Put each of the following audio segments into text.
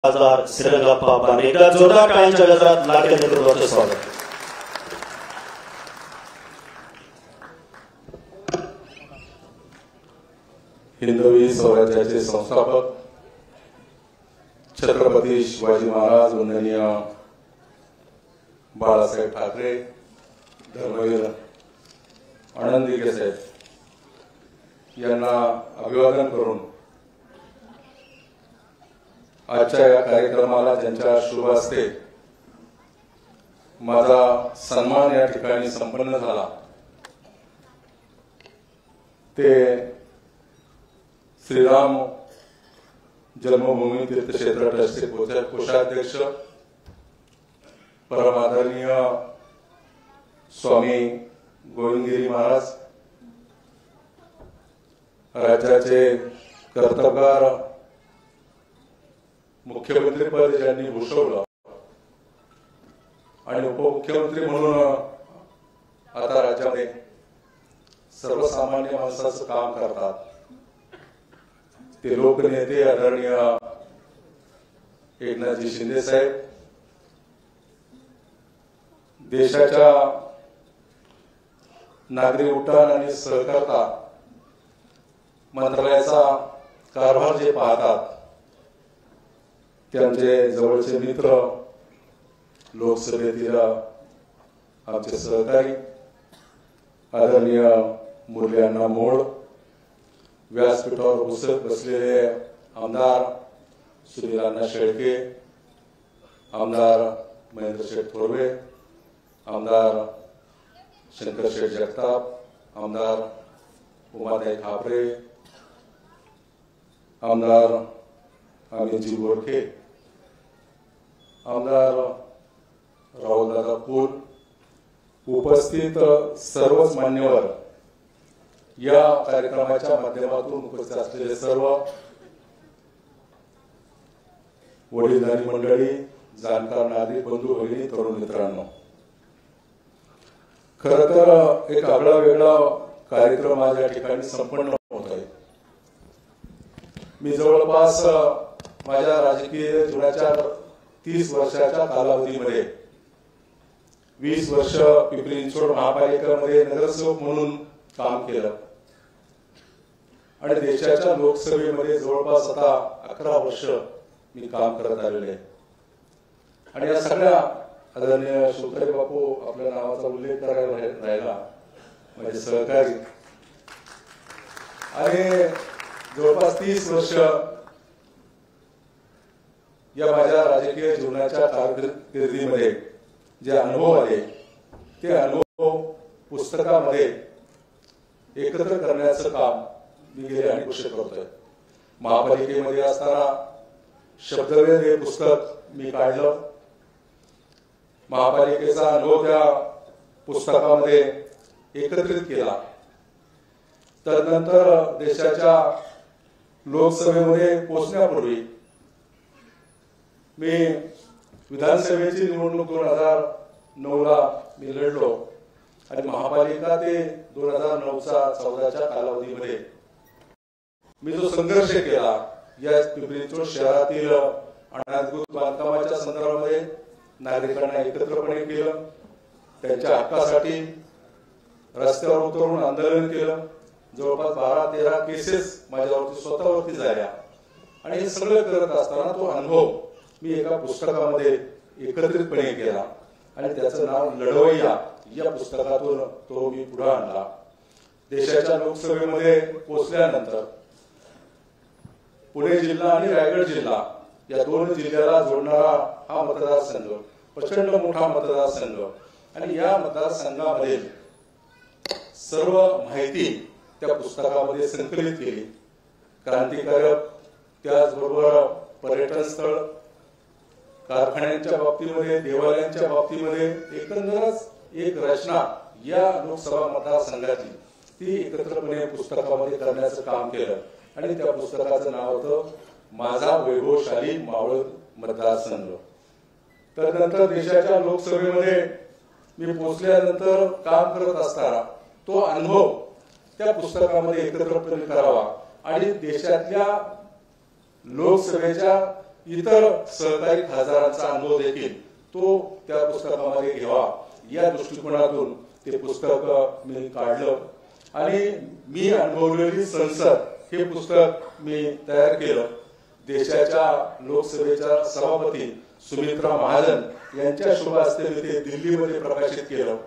खासदार श्रीरंगप्पा बाणे एकदा जोरदार टाळ्यांच्या गजरात लाडक्या नेतृत्वाचं स्वागत. हिंदवी स्वराज्याचे संस्थापक छत्रपती शिवाजी महाराज वंदनीय बाळासाहेब ठाकरे, धर्मवीर आनंदी साहेब यांना अभिवादन करून आजच्या या कार्यक्रमाला ज्यांच्या शुभ हस्ते माझा सन्मान या ठिकाणी संपन्न झाला ते श्रीराम जन्मभूमी तीर्थक्षेत्र ट्रस्टचे कोषाध्यक्ष परम आदरणीय स्वामी गोविंदगिरी महाराज, राज्याचे कर्तबगार मुख्यमंत्रीपद ज्यांनी भूषवलं आणि उपमुख्यमंत्री म्हणून आता राज्यामध्ये सर्वसामान्य माणसाचं काम करतात ते लोकनेते आदरणीय एकनाथजी शिंदे साहेब, देशाच्या नागरी उड्डाण आणि सहकारता मंत्रालयाचा कारभार जे पाहतात त्यांचे जवळचे मित्र, लोकसभेतील आमचे सहकारी आदरणीय मुरली मोड, व्यासपीठावर बसलेले आमदार सुनील अण्णा शेळके, आमदार महेंद्र शेठ थोरवे, आमदार शंकर शेठ जगताप, आमदार उमाताई खापरे, आमदार अमितजी गोरखे, आमदार राहुलदादा पूल, उपस्थित सर्वच मान्यवर, या कार्यक्रमाच्या माध्यमातून उपस्थित असलेले सर्व वडीलधारी मंडळी, जाणकार नागरिक बंधू भगिनी, तरुण मित्रांनो, खर तर एक आगळा वेगळा कार्यक्रम आज या ठिकाणी संपन्न होत आहे. मी जवळपास माझ्या राजकीय जीवनाच्या 30 वर्षाच्या कालावधीमध्ये 20 वर्ष पिंपरी चिंचवड महापालिकेमध्ये नगरसेवक म्हणून काम केलं आणि देशाच्या लोकसभेमध्ये जवळपास आता 11 वर्ष मी काम करत आलेले. आणि या सगळ्या आदरणीय शिवतारे बापू आपल्या नावाचा उल्लेख करायला राहिला माझे सहकारी, आणि जवळपास 30 वर्ष या माझ्या राजकीय जीवनाच्या कारकिर्दीमध्ये जे अनुभव आले ते अनुभव पुस्तकामध्ये एकत्र करण्याचं काम मी गेले अनेक वर्ष करतोय. महापालिकेमध्ये असताना शब्दवेध हे पुस्तक मी काढलं. महापालिकेचा अनुभव त्या पुस्तकामध्ये एकत्रित केला. तदनंतर देशाच्या लोकसभेमध्ये पोहोचण्यापूर्वी मी विधानसभेची निवडणूक 2009ला मी लढलो आणि महापालिका ते 2009-14च्या कालावधीमध्ये मी जो संघर्ष केला या पिंपरी चिंचवड शहरातील अनधिकृत बांधकामाच्या संदर्भामध्ये नागरिकांना एकत्रपणे केलं, त्यांच्या हक्कासाठी रस्त्यावर उतरून आंदोलन केलं. जवळपास 12-13 केसेस माझ्यावरती स्वतःवरती झाल्या आणि हे सगळं करत असताना तो अनुभव मी एका पुस्तकामध्ये एकत्रितपणे केला आणि त्याचं नाव लढवय्या या पुस्तकातून तो मी पुढे आणला. देशाच्या लोकसभेमध्ये पोहोचल्यानंतर पुणे जिल्हा आणि रायगड जिल्हा या दोन जिल्ह्याला जोडणारा हा मतदारसंघ प्रचंड मोठा मतदारसंघ आणि या मतदारसंघामध्ये सर्व माहिती त्या पुस्तकामध्ये संकलित केली. क्रांतिकारक, त्याचबरोबर पर्यटन स्थळ, कारखान्यांच्या बाबतीमध्ये, देवालयांच्या बाबतीमध्ये एकंदरच एक रचना या लोकसभा मतदारसंघाची ती एकत्रपणे पुस्तकामध्ये करण्याचं काम केलं आणि त्या पुस्तकाचं नाव होतं माझा वैभवशाली मावळ मतदारसंघ. त्यानंतर देशाच्या लोकसभेमध्ये मी पोहोचल्यानंतर काम करत असताना तो अनुभव त्या पुस्तकामध्ये एकत्रपणे करावा आणि देशातल्या लोकसभेच्या इतर सहकारी खासदारांचा अनुभव देखील तो त्या पुस्तकामध्ये घ्यावा या दृष्टिकोनातून ते पुस्तक मी काढलं आणि मी अनुभवलेली संसद हे पुस्तक मी तयार केलं. देशाच्या लोकसभेच्या सभापती सुमित्रा महाजन यांच्या शुभ हस्ते मी ते दिल्लीमध्ये प्रकाशित केलं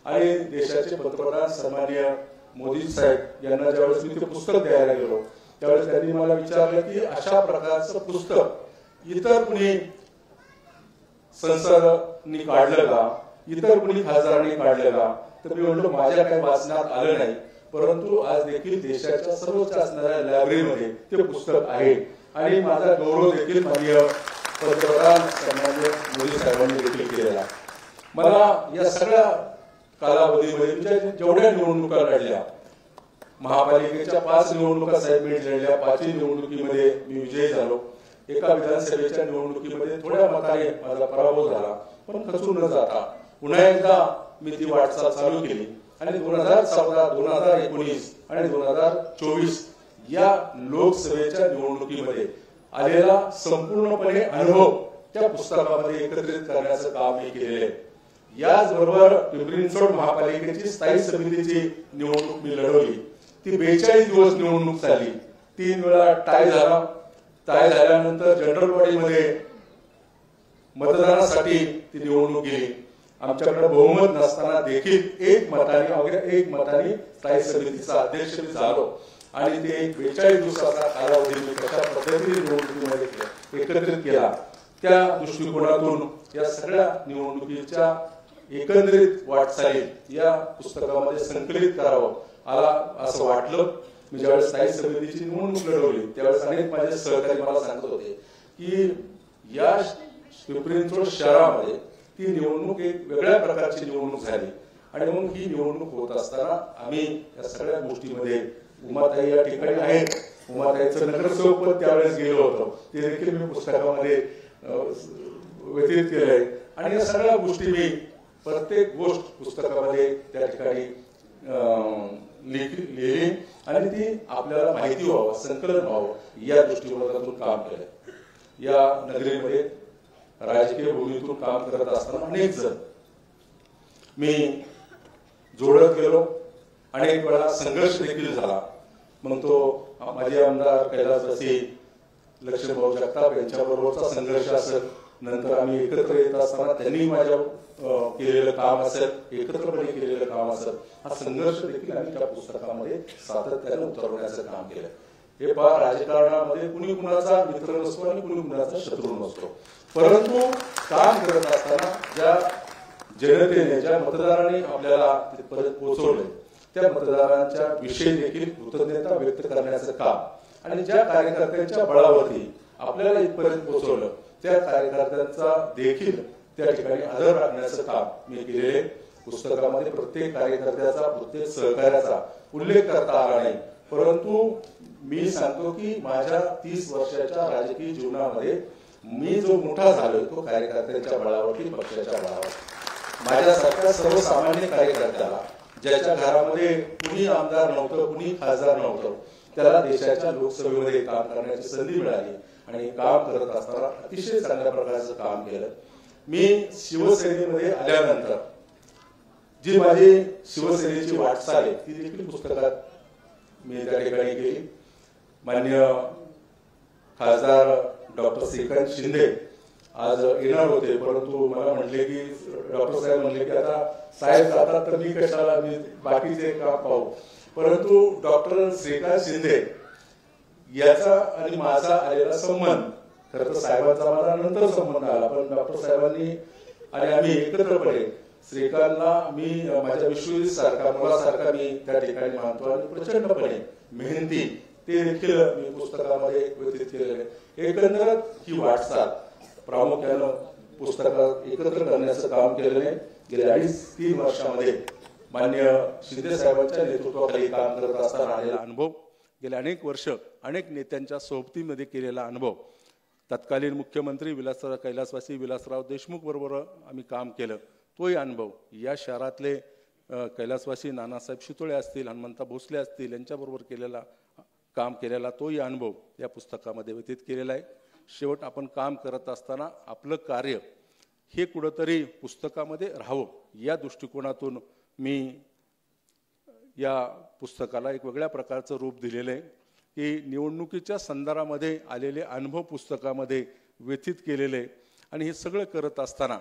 आणि देशाचे पंतप्रधान सन्माननीय मोदी साहेब यांना ज्यावेळेस मी ते पुस्तक द्यायला गेलो त्यावेळेस त्यांनी मला विचारलं की अशा प्रकारचं पुस्तक इतर कुणी संसदांनी काढलं का, इतर कुणी खासदारांनी काढलं का. तर मी म्हणलो माझ्या काही वाचनात आलं नाही, परंतु आज देखील देशाच्या सर्वोच्च असणाऱ्या लायब्ररीमध्ये ते पुस्तक आहे आणि माझा गौरव देखील माननीय पंतप्रधान सन्माननीय मोदी साहेबांनी देखील केलेला. मला या सगळ्या कालावधीमध्ये जेवढ्या निवडणुका लढल्या, महापालिकेच्या 5 निवडणुका साहेब मी लढल्या, 5ही निवडणुकीमध्ये मी विजयी झालो. एका विधानसभेच्या निवडणुकीमध्ये थोड्या मताने माझा पराभव झाला, पण खचून न जाता पुन्हा एकदा मी ती वाटचाल चालू केली आणि 2014, 2019 आणि 2024 या लोकसभेच्या निवडणुकीमध्ये आलेला संपूर्णपणे अनुभव त्या पुस्तकामध्ये एकत्रित करण्याचं काम मी केलेलं आहे. याचबरोबर पिंपरी चिंचवड महापालिकेची स्थायी समितीची निवडणूक मी लढवली. ती 42 दिवस निवडणूक झाली. 3 वेळा टाय झाला. टाय झाल्यानंतर जनरल बॉडीमध्ये मतदानासाठी ती निवडणूक गेली. आमच्याकडे बहुमत नसताना देखील अवघ्या एक मताने स्थायी समितीचा अध्यक्ष मी झालो आणि ते 42 दिवसाचा कालावधी मी कशा पद्धतीने निवडणुकीमध्ये एकत्रित केला त्या दृष्टिकोनातून या सगळ्या निवडणुकीच्या एकंदरीत वाटचालीत या पुस्तकामध्ये संकलित करावं आला असं वाटलं. मी ज्यावेळेस स्थायी समितीची निवडणूक लढवली त्यावेळेस अनेक माझे सहकारी मला सांगत होते की या पिंपरी चिंचवड शहरामध्ये ती निवडणूक एक वेगळ्या प्रकारची निवडणूक झाली आणि मग ही निवडणूक होत असताना आम्ही या सगळ्या गोष्टीमध्ये उमाताई या ठिकाणी आहेत, उमाताईचं नगरसेवक पद त्यावेळेस गेलो होतो, ते देखील मी पुस्तकामध्ये व्यतीत केलंय आणि या सगळ्या गोष्टी मी प्रत्येक गोष्ट पुस्तकामध्ये त्या ठिकाणी लिहिली आणि ती आपल्याला माहिती व्हावं, संकलन व्हावं या दृष्टिकोनातून काम केलं. या नगरीमध्ये राजकीय भूमीतून काम करत असताना अनेक जण मी जोडत गेलो. अनेक वेळा संघर्ष देखील झाला. मग तो माजी आमदार कैलासवासी लक्ष्मणभाऊ जगताप यांच्याबरोबरचा संघर्ष असेल, नंतर आम्ही एकत्र येत असताना त्यांनी माझ्या केलेलं काम असेल, एकत्रपणे केलेलं काम असेल, हा संघर्ष देखील आम्ही त्या पुस्तकामध्ये सातत्याने उतरवण्याचं काम केलं. हे पहा, राजकारणामध्ये कुणी कुणाचा मित्र नसतो आणि कुणी कुणाचा शत्रू नसतो, परंतु काम करत असताना ज्या जनतेने, ज्या मतदारांनी आपल्याला तिथपर्यंत पोहोचवले त्या मतदारांच्या विषयी देखील कृतज्ञता व्यक्त करण्याचं काम आणि ज्या कार्यकर्त्यांच्या बळावरती आपल्याला इथपर्यंत पोहोचवलं त्या कार्यकर्त्यांचा देखील त्या ठिकाणी आदर राखण्याचं काम मी केलेले. पुस्तकामध्ये प्रत्येक कार्यकर्त्याचा, प्रत्येक सहकार्याचा उल्लेख करता आला नाही, परंतु मी सांगतो की माझ्या 30 वर्षाच्या राजकीय जीवनामध्ये मी जो मोठा झालोय तो कार्यकर्त्यांच्या बळावरती, पक्षाच्या बळावर. माझ्यासारख्या सर्वसामान्य कार्यकर्त्याला, ज्याच्या घरामध्ये कुणी आमदार नव्हतं, कुणी खासदार नव्हतं, त्याला देशाच्या लोकसभेमध्ये काम करण्याची संधी मिळाली आणि काम करत असताना अतिशय चांगल्या प्रकारचं काम केलं. मी शिवसेनेमध्ये आल्यानंतर जी माझी शिवसेनेची वाटचाल आहे ती देखील पुस्तकात मी त्या ठिकाणी केली. माननीय खासदार डॉक्टर श्रीकांत शिंदे आज येणार होते, परंतु मला म्हटले की डॉक्टर साहेब म्हणले की आता साहेब जातात तर मी कशाला, मी बाकीचे काम पाहू. परंतु डॉक्टर श्रीकांत शिंदे याचा आणि माझा आलेला संबंध, खरं तर साहेबांचा माझा नंतर संबंध आला, पण डॉक्टर साहेबांनी आणि आम्ही एकत्रपणे श्रीकांतला मी माझ्या विश्वजित सारखा मुलासारखा मी त्या ठिकाणी मानतो आणि प्रचंडपणे मेहनती ते देखील मी पुस्तकामध्ये व्यतीत केलेले. एकंदरच ही वाटचाल प्रामुख्यानं पुस्तकात एकत्र करण्याचं काम केलेले. गेल्या 2.5-3 वर्षामध्ये माननीय शिंदे साहेबांच्या नेतृत्वाखाली काम करत असताना आलेला अनुभव, गेल्या अनेक वर्ष अनेक नेत्यांच्या सोबतीमध्ये केलेला अनुभव, तत्कालीन मुख्यमंत्री कैलासवासी विलासराव देशमुख बरोबर आम्ही काम केलं, तोही अनुभव, या शहरातले कैलासवासी नानासाहेब शितोळे असतील, हनुमंता भोसले असतील, यांच्याबरोबर काम केलेला तोही अनुभव या पुस्तकामध्ये व्यतीत केलेला आहे. शेवट आपण काम करत असताना आपलं कार्य हे कुठंतरी पुस्तकामध्ये राहावं या दृष्टिकोनातून मी या पुस्तकाला एक वेगळ्या प्रकारचं रूप दिलेलं आहे की निवडणुकीच्या संदर्भामध्ये आलेले अनुभव पुस्तकामध्ये व्यथित केलेले आणि हे सगळं करत असताना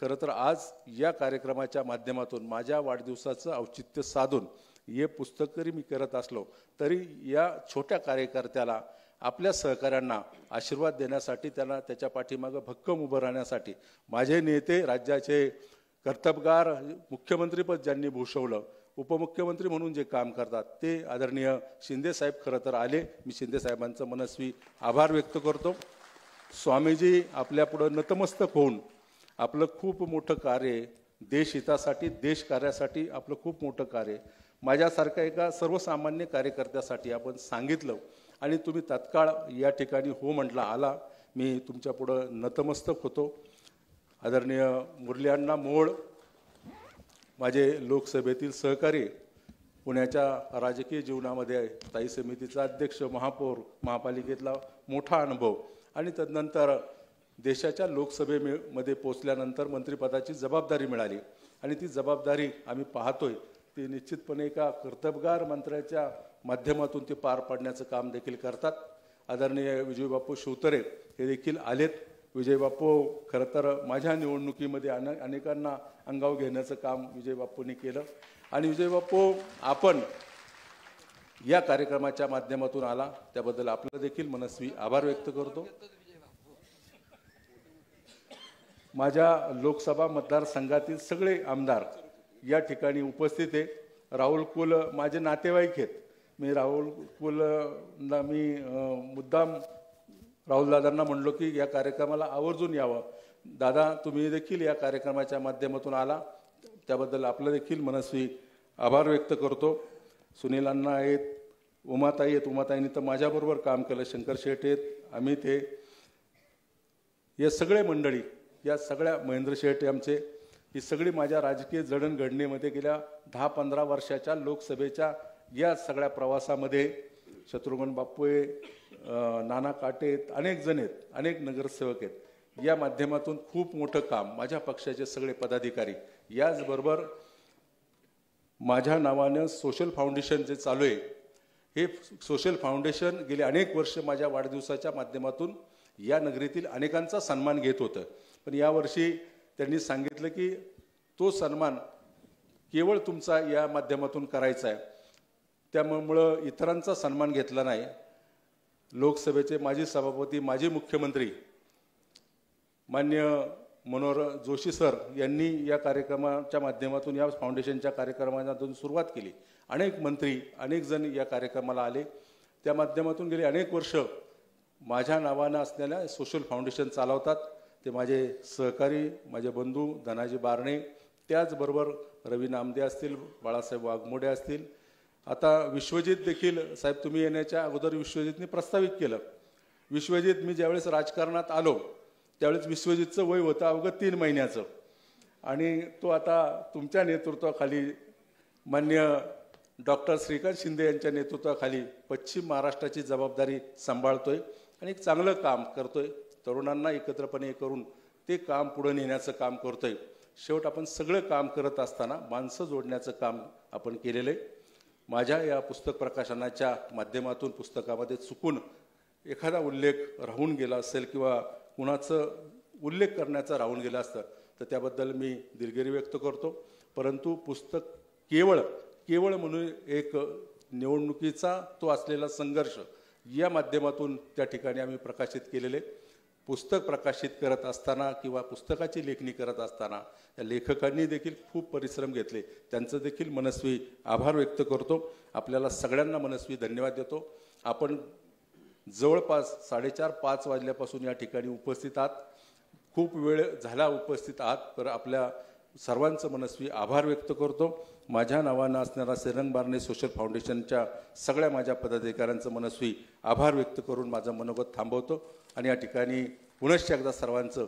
खरं तर आज या कार्यक्रमाच्या माध्यमातून माझ्या वाढदिवसाचं औचित्य साधून हे पुस्तक जरी मी करत असलो तरी या छोट्या कार्यकर्त्याला आपल्या सहकाऱ्यांना आशीर्वाद देण्यासाठी त्यांना त्याच्या पाठीमागं भक्कम उभं राहण्यासाठी माझे नेते राज्याचे कर्तबगार मुख्यमंत्रीपद ज्यांनी भूषवलं उपमुख्यमंत्री म्हणून जे काम करतात ते आदरणीय शिंदेसाहेब खरं तर आले. मी शिंदेसाहेबांचं मनस्वी आभार व्यक्त करतो. स्वामीजी आपल्यापुढं नतमस्तक होऊन आपलं खूप मोठं कार्य देशहितासाठी देश कार्यासाठी आपलं खूप मोठं कार्य माझ्यासारख्या एका सर्वसामान्य कार्यकर्त्यासाठी आपण सांगितलं आणि तुम्ही तत्काळ या ठिकाणी हो म्हटला आला. मी तुमच्यापुढं नतमस्तक होतो. आदरणीय मुरली अण्णा मोहोळ माझे लोकसभेतील सहकारी पुण्याच्या राजकीय जीवनामध्ये स्थायी समितीचा अध्यक्ष महापौर महापालिकेतला मोठा अनुभव आणि तदनंतर देशाच्या लोकसभेमध्ये पोचल्यानंतर मंत्रिपदाची जबाबदारी मिळाली आणि ती जबाबदारी आम्ही पाहतोय ती निश्चितपणे एका कर्तबगार मंत्र्याच्या माध्यमातून ते पार पाडण्याचं काम देखील करतात. आदरणीय विजयबापू शिवतरे हे देखील आलेत. विजयबापू खरं तर माझ्या निवडणुकीमध्ये अनेकांना अंगावर घेण्याचं काम विजयबापूंनी केलं आणि विजयबापू आपण या कार्यक्रमाच्या माध्यमातून आला त्याबद्दल आपलं देखील मनस्वी आभार व्यक्त करतो. माझ्या लोकसभा मतदारसंघातील सगळे आमदार या ठिकाणी उपस्थित आहे. राहुल कुल माझे नातेवाईक आहेत. मी राहुल कुलला मी मुद्दाम राहुलदादांना म्हणलो की या कार्यक्रमाला आवर्जून यावं. दादा तुम्ही देखील या कार्यक्रमाच्या माध्यमातून आला त्याबद्दल आपलं देखील मनस्वी आभार व्यक्त करतो. सुनील अण्णा आहेत, उमाताई आहेत. उमाताईंनी तर माझ्याबरोबर काम केलं. शंकर शेठ आहेत, अमित आहे. या सगळे मंडळी या सगळ्या महेंद्र शेठ आमचे ही सगळी माझ्या राजकीय जडणघडणीमध्ये गेल्या 10-15 वर्षाच्या लोकसभेच्या या सगळ्या प्रवासामध्ये शत्रुघ्न बापू आहे, नाना काटे आहेत, अनेक जण आहेत, अनेक नगरसेवक आहेत. या माध्यमातून खूप मोठं काम माझ्या पक्षाचे सगळे पदाधिकारी याचबरोबर माझ्या नावानं सोशल फाउंडेशन जे चालू आहे हे सोशल फाउंडेशन गेले अनेक वर्ष माझ्या वाढदिवसाच्या माध्यमातून या नगरीतील अनेकांचा सन्मान घेत होतं. पण यावर्षी त्यांनी सांगितलं की तो सन्मान केवळ तुमचा या माध्यमातून करायचा आहे. त्यामुळं इतरांचा सन्मान घेतला नाही. लोकसभेचे माजी सभापती माजी मुख्यमंत्री माननीय मनोहर जोशी सर यांनी या कार्यक्रमाच्या माध्यमातून या फाउंडेशनच्या कार्यक्रमातून सुरुवात केली. अनेक मंत्री अनेक जण या कार्यक्रमाला आले. त्या माध्यमातून गेली अनेक वर्ष माझ्या नावानं असलेल्या सोशल फाउंडेशन चालवतात. ते माझे सहकारी माझे बंधू धनाजी बारणे त्याचबरोबर रवी नामदे असतील, बाळासाहेब वाघमोडे असतील. आता विश्वजित देखील साहेब तुम्ही येण्याच्या अगोदर विश्वजितने प्रस्तावित केलं. विश्वजित मी ज्यावेळेस राजकारणात आलो त्यावेळेस विश्वजितचं वय होतं अवघं 3 महिन्याचं आणि तो आता तुमच्या नेतृत्वाखाली माननीय डॉक्टर श्रीकांत शिंदे यांच्या नेतृत्वाखाली पश्चिम महाराष्ट्राची जबाबदारी सांभाळतोय आणि एक चांगलं काम करतोय. तरुणांना एकत्रपणे करून ते काम पुढे नेण्याचं काम करतोय. शेवट आपण सगळं काम करत असताना माणसं जोडण्याचं काम आपण केलेलं आहे. माझ्या या पुस्तक प्रकाशनाच्या माध्यमातून पुस्तकामध्ये चुकून एखादा उल्लेख राहून गेला असेल किंवा कुणाचं उल्लेख करण्याचा राहून गेला असतं तर त्याबद्दल मी दिलगिरी व्यक्त करतो. परंतु पुस्तक केवळ म्हणून एक निवडणुकीचा तो असलेला संघर्ष या माध्यमातून त्या ठिकाणी आम्ही प्रकाशित केलेले. पुस्तक प्रकाशित करत असताना किंवा पुस्तकाची लेखणी करत असताना त्या लेखकांनी देखील खूप परिश्रम घेतले. त्यांचं देखील मनस्वी आभार व्यक्त करतो. आपल्याला सगळ्यांना मनस्वी धन्यवाद देतो. आपण जवळपास 4:30-5 वाजल्यापासून या ठिकाणी उपस्थित आहात. खूप वेळ झाला उपस्थित आहात तर आपल्या सर्वांचं मनस्वी आभार व्यक्त करतो. माझ्या नावानं असणारा श्रीरंग बारणे सोशल फाउंडेशनच्या सगळ्या माझ्या पदाधिकाऱ्यांचं मनस्वी आभार व्यक्त करून माझं मनोगत थांबवतो आणि या ठिकाणी पुनश्च एकदा सर्वांचं